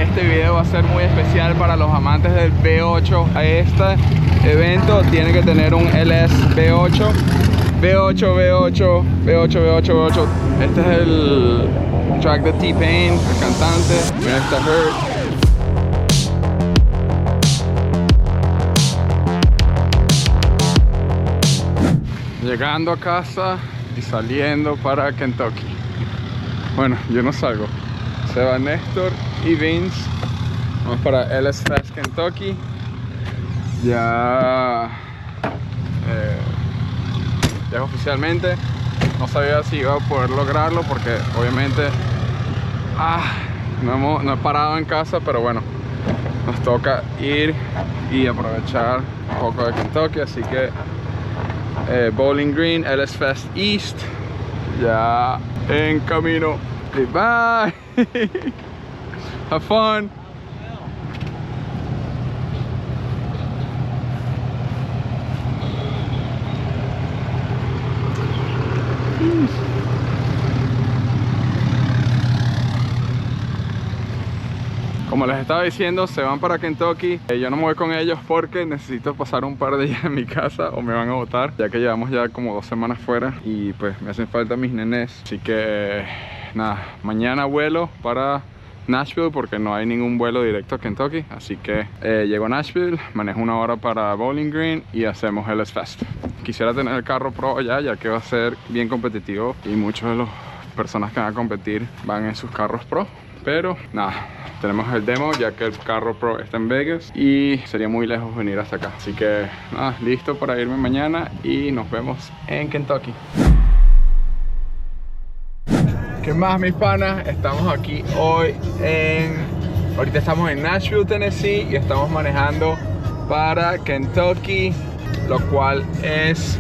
este video va a ser muy especial para los amantes del V8. A este evento tiene que tener un LS V8. V8. Este es el track de T-Pain, el cantante. Mira, está Hurt. Llegando a casa y saliendo para Kentucky. Bueno, yo no salgo. Se va Néstor y Vince. Vamos para LS Fest Kentucky. Ya oficialmente. No sabía si iba a poder lograrlo porque obviamente no he parado en casa, pero bueno, nos toca ir y aprovechar un poco de Kentucky, así que Bowling Green, LS Fest East, ya en camino. Bye. Have fun. Como les estaba diciendo, se van para Kentucky. Yo no me voy con ellos porque necesito pasar un par de días en mi casa o me van a botar, ya que llevamos ya como 2 semanas fuera y pues me hacen falta mis nenes. Así que nada, mañana vuelo para Nashville porque no hay ningún vuelo directo a Kentucky. Así que llego a Nashville, manejo 1 hora para Bowling Green y hacemos LS Fest. Quisiera tener el carro pro allá, ya que va a ser bien competitivo y muchos de las personas que van a competir van en sus carros pro. Pero nada, tenemos el demo ya que el carro pro está en Vegas y sería muy lejos venir hasta acá. Así que nada, listo para irme mañana y nos vemos en Kentucky. ¿Qué más, mis panas? Estamos aquí hoy ahorita estamos en Nashville, Tennessee y estamos manejando para Kentucky, lo cual es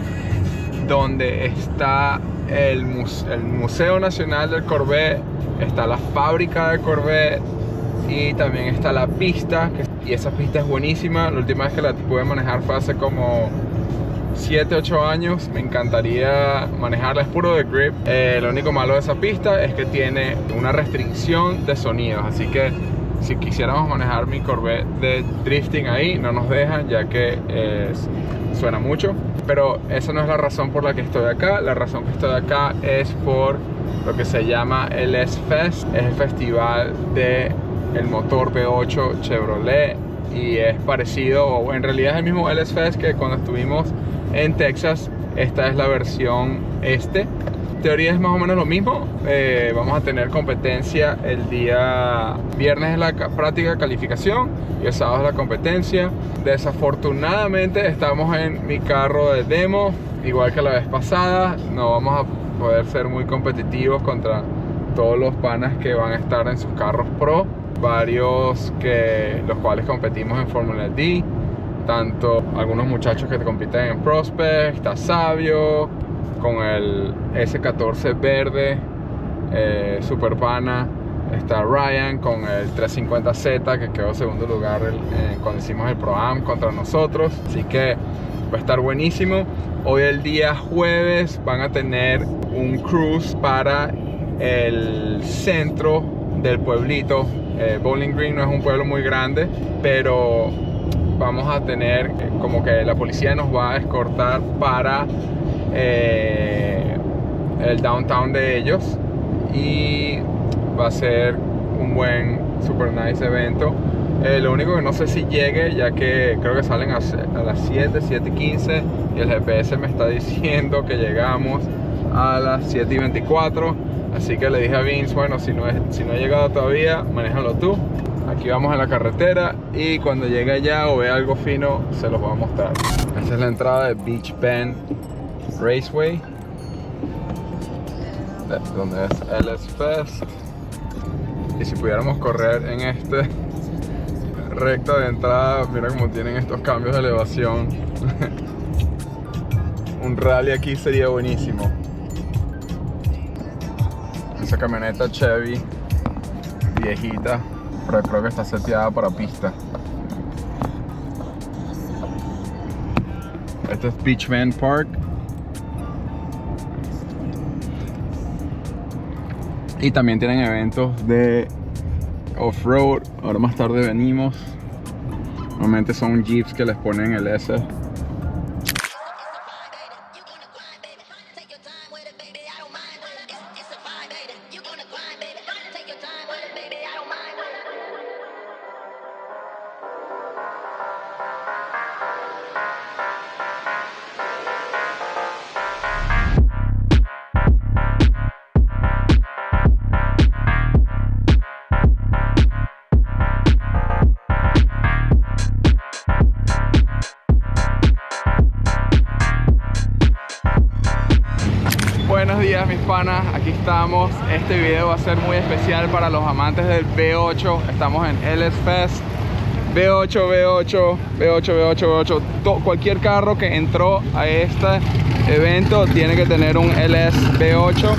donde está el Museo Nacional del Corvette, está la fábrica de Corvette y también está la pista, y esa pista es buenísima. La última vez que la pude manejar fue hace como 7-8 años. Me encantaría manejarla, es puro de grip. Lo único malo de esa pista es que tiene una restricción de sonidos, así que si quisiéramos manejar mi Corvette de drifting ahí, no nos dejan, ya que suena mucho. Pero esa no es la razón por la que estoy acá. La razón que estoy acá es por lo que se llama LS Fest. Es el festival del motor V8 Chevrolet y es parecido, o en realidad es el mismo LS Fest que cuando estuvimos en Texas. Esta es la versión En teoría es más o menos lo mismo. Vamos a tener competencia el día viernes, es la práctica calificación y el sábado es la competencia. Desafortunadamente estamos en mi carro de demo, igual que la vez pasada. No vamos a poder ser muy competitivos contra todos los panas que van a estar en sus carros pro, varios los cuales competimos en Fórmula D, tanto algunos muchachos que compiten en Prospect, está Sabio con el S14 verde, super pana, está Ryan con el 350Z que quedó segundo lugar cuando hicimos el Pro-Am contra nosotros, así que va a estar buenísimo. Hoy, el día jueves, van a tener un cruise para el centro del pueblito. Bowling Green no es un pueblo muy grande, pero vamos a tener como que la policía nos va a escortar para el downtown de ellos y va a ser un buen super nice evento. Lo único que no sé si llegue, ya que creo que salen a las 7:15 y el GPS me está diciendo que llegamos a las 7:24, así que le dije a Vince, bueno, si no he llegado todavía, manéjalo tú. Aquí vamos en la carretera y cuando llegue allá o vea algo fino se los voy a mostrar. Esta es la entrada de Beach Bend Raceway, donde es LS Fest. Y si pudiéramos correr en recta de entrada, mira cómo tienen estos cambios de elevación. Un rally aquí sería buenísimo. Esa camioneta Chevy viejita, pero creo que está seteada para pista. Este es Beachman Park. Y también tienen eventos de off-road. Ahora más tarde venimos. Normalmente son jeeps que les ponen el S. Buenos días mis panas, aquí estamos. Este video va a ser muy especial para los amantes del V8. Estamos en LS Fest. V8. Cualquier carro que entró a este evento tiene que tener un LS V8.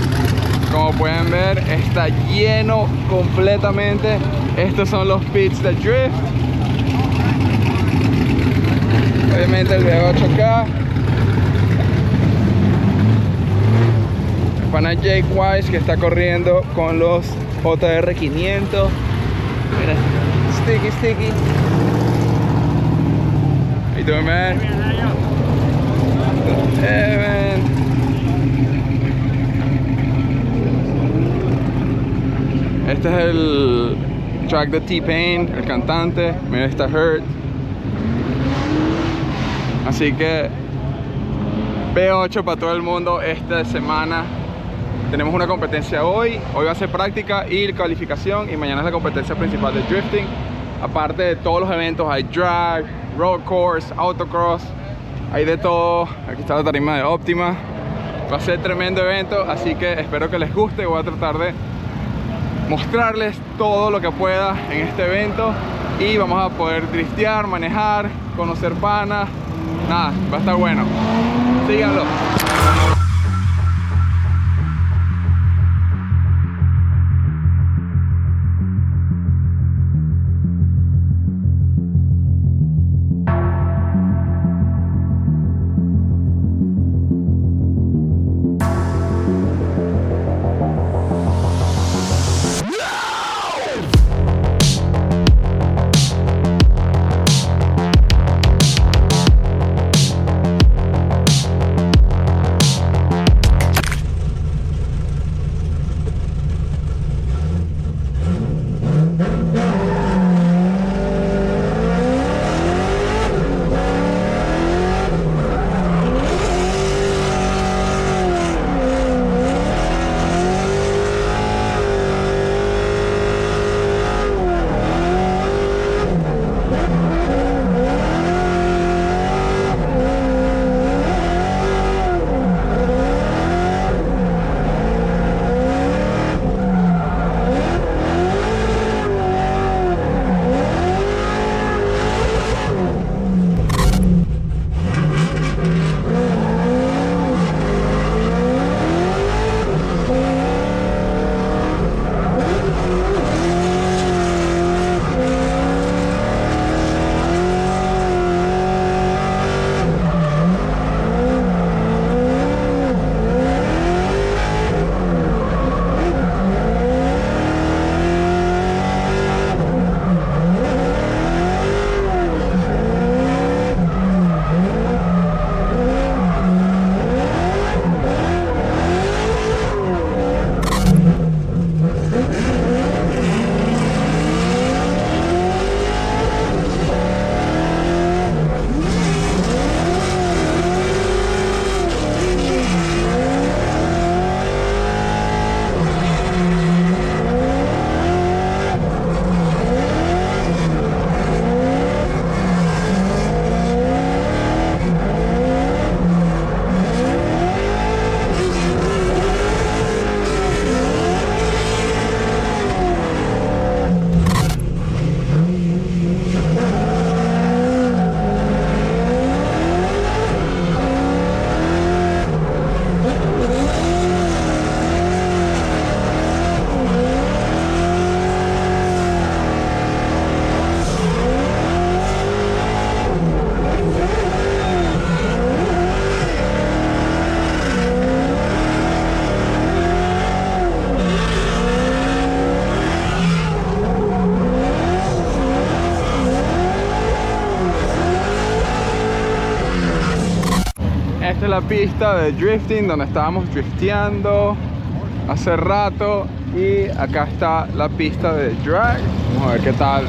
Como pueden ver, está lleno completamente. Estos son los pits de drift. Obviamente el V8 acá. Pana Jake Wise que está corriendo con los JR 500. Mira, sticky. How you doing, man? Man. Este es el track de T-Pain, el cantante. Mira, está Hurt. Así que V8 para todo el mundo esta semana. Tenemos una competencia hoy va a ser práctica y calificación, y mañana es la competencia principal de drifting. Aparte de todos los eventos, hay drag, road course, autocross, hay de todo. Aquí está la tarima de Optima. Va a ser tremendo evento, así que espero que les guste. Voy a tratar de mostrarles todo lo que pueda en este evento y vamos a poder driftear, manejar, conocer panas. Nada, va a estar bueno. Síganlo. es la pista de drifting donde estábamos drifteando hace rato. Y acá está la pista de drag. Vamos a ver qué tal.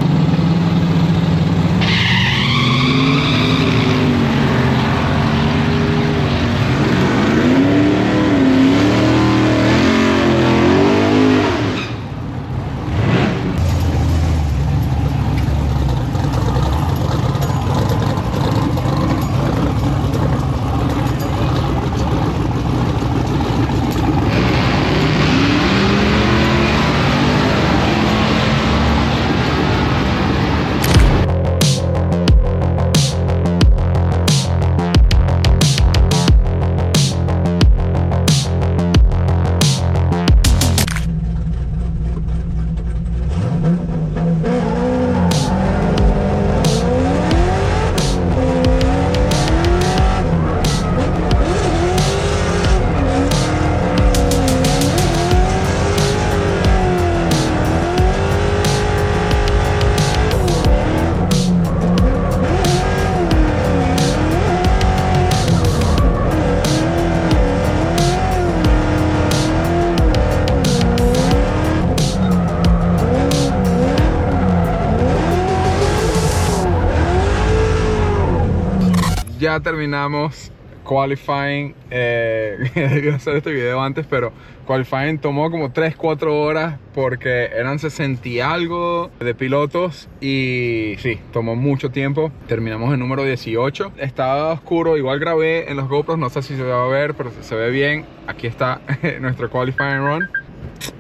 Ya terminamos qualifying. Debí hacer este video antes, pero qualifying tomó como 3-4 horas porque eran 60 y algo de pilotos y sí, tomó mucho tiempo. Terminamos en número 18. Estaba oscuro, igual grabé en los GoPros, no sé si se va a ver, pero se ve bien. Aquí está nuestro qualifying run.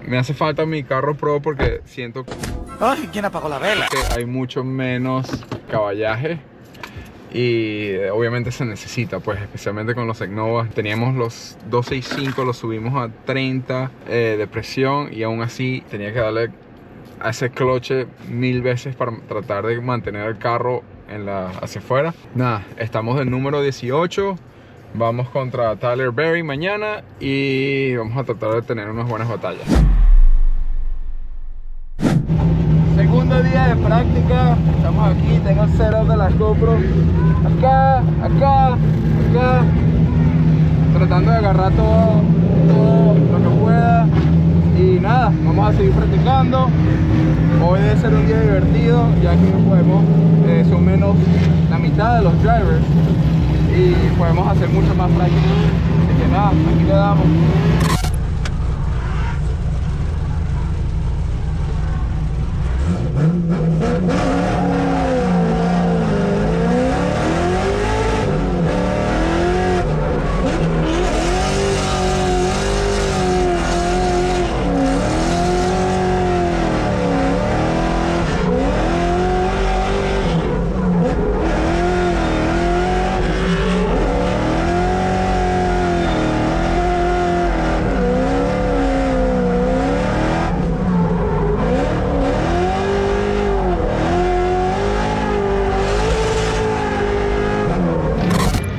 Me hace falta mi carro pro porque siento ¡Ay! ¿Quién apagó la vela? que hay mucho menos caballaje. Y obviamente se necesita, pues especialmente con los Exnovas. Teníamos los 265, los subimos a 30 de presión y aún así tenía que darle a ese cloche 1000 veces para tratar de mantener el carro hacia afuera. Nada, estamos del número 18. Vamos contra Tyler Berry mañana y vamos a tratar de tener unas buenas batallas. Segundo día de práctica, estamos aquí, tengo el setup de la GoPro acá, tratando de agarrar todo lo que pueda. Y nada, vamos a seguir practicando. Hoy debe ser un día divertido, ya que podemos, son menos la mitad de los drivers y podemos hacer mucho más práctica. Así que nada, aquí le damos.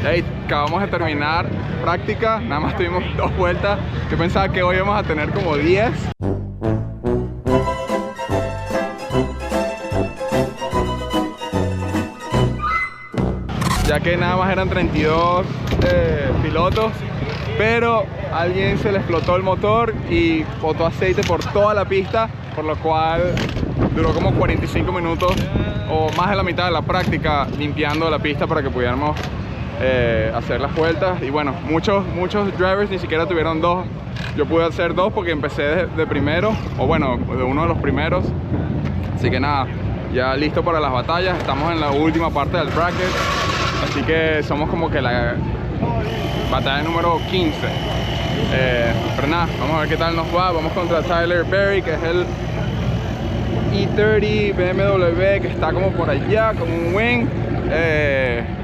Hey, acabamos de terminar práctica, nada más tuvimos 2 vueltas. Yo pensaba que hoy íbamos a tener como 10. Ya que nada más eran 32 pilotos, pero a alguien se le explotó el motor y botó aceite por toda la pista, por lo cual duró como 45 minutos o más de la mitad de la práctica limpiando la pista para que pudiéramos hacer las vueltas. Y bueno, muchos drivers ni siquiera tuvieron 2. Yo pude hacer 2 porque empecé de primero, o bueno, de uno de los primeros. Así que nada, ya listo para las batallas. Estamos en la última parte del bracket, así que somos como que la batalla número 15. Pero nada, vamos a ver qué tal nos va. Vamos contra Tyler Berry, que es el E30 BMW, que está como por allá, como un wing.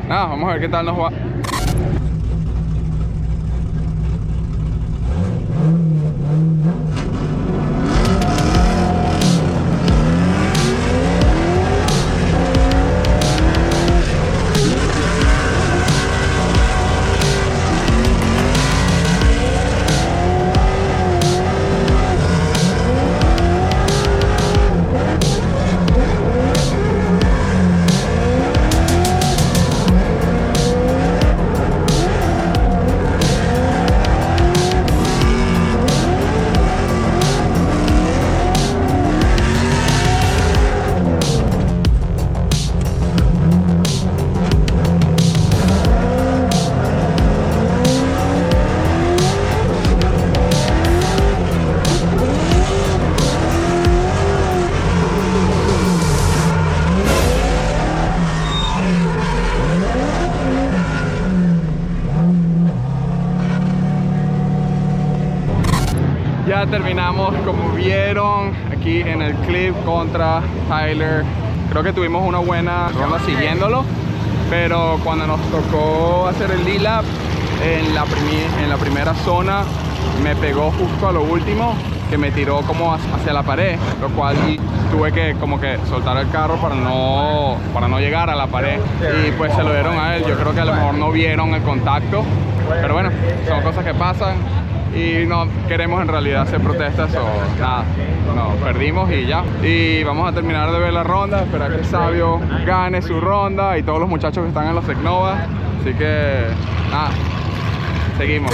Nada, vamos a ver qué tal nos va. ya terminamos, como vieron, aquí en el clip contra Tyler. Creo que tuvimos una buena ronda siguiéndolo, pero cuando nos tocó hacer el D-Lap en la primera zona, me pegó justo a lo último, que me tiró como hacia la pared, lo cual tuve que como que soltar el carro para no llegar a la pared, y pues se lo dieron a él. Yo creo que a lo mejor no vieron el contacto, pero bueno, son cosas que pasan y no queremos en realidad hacer protestas o nada. No, perdimos y ya. Y vamos a terminar de ver la ronda, esperar que Sabio gane su ronda y todos los muchachos que están en los Tecnova. Así que nada, seguimos.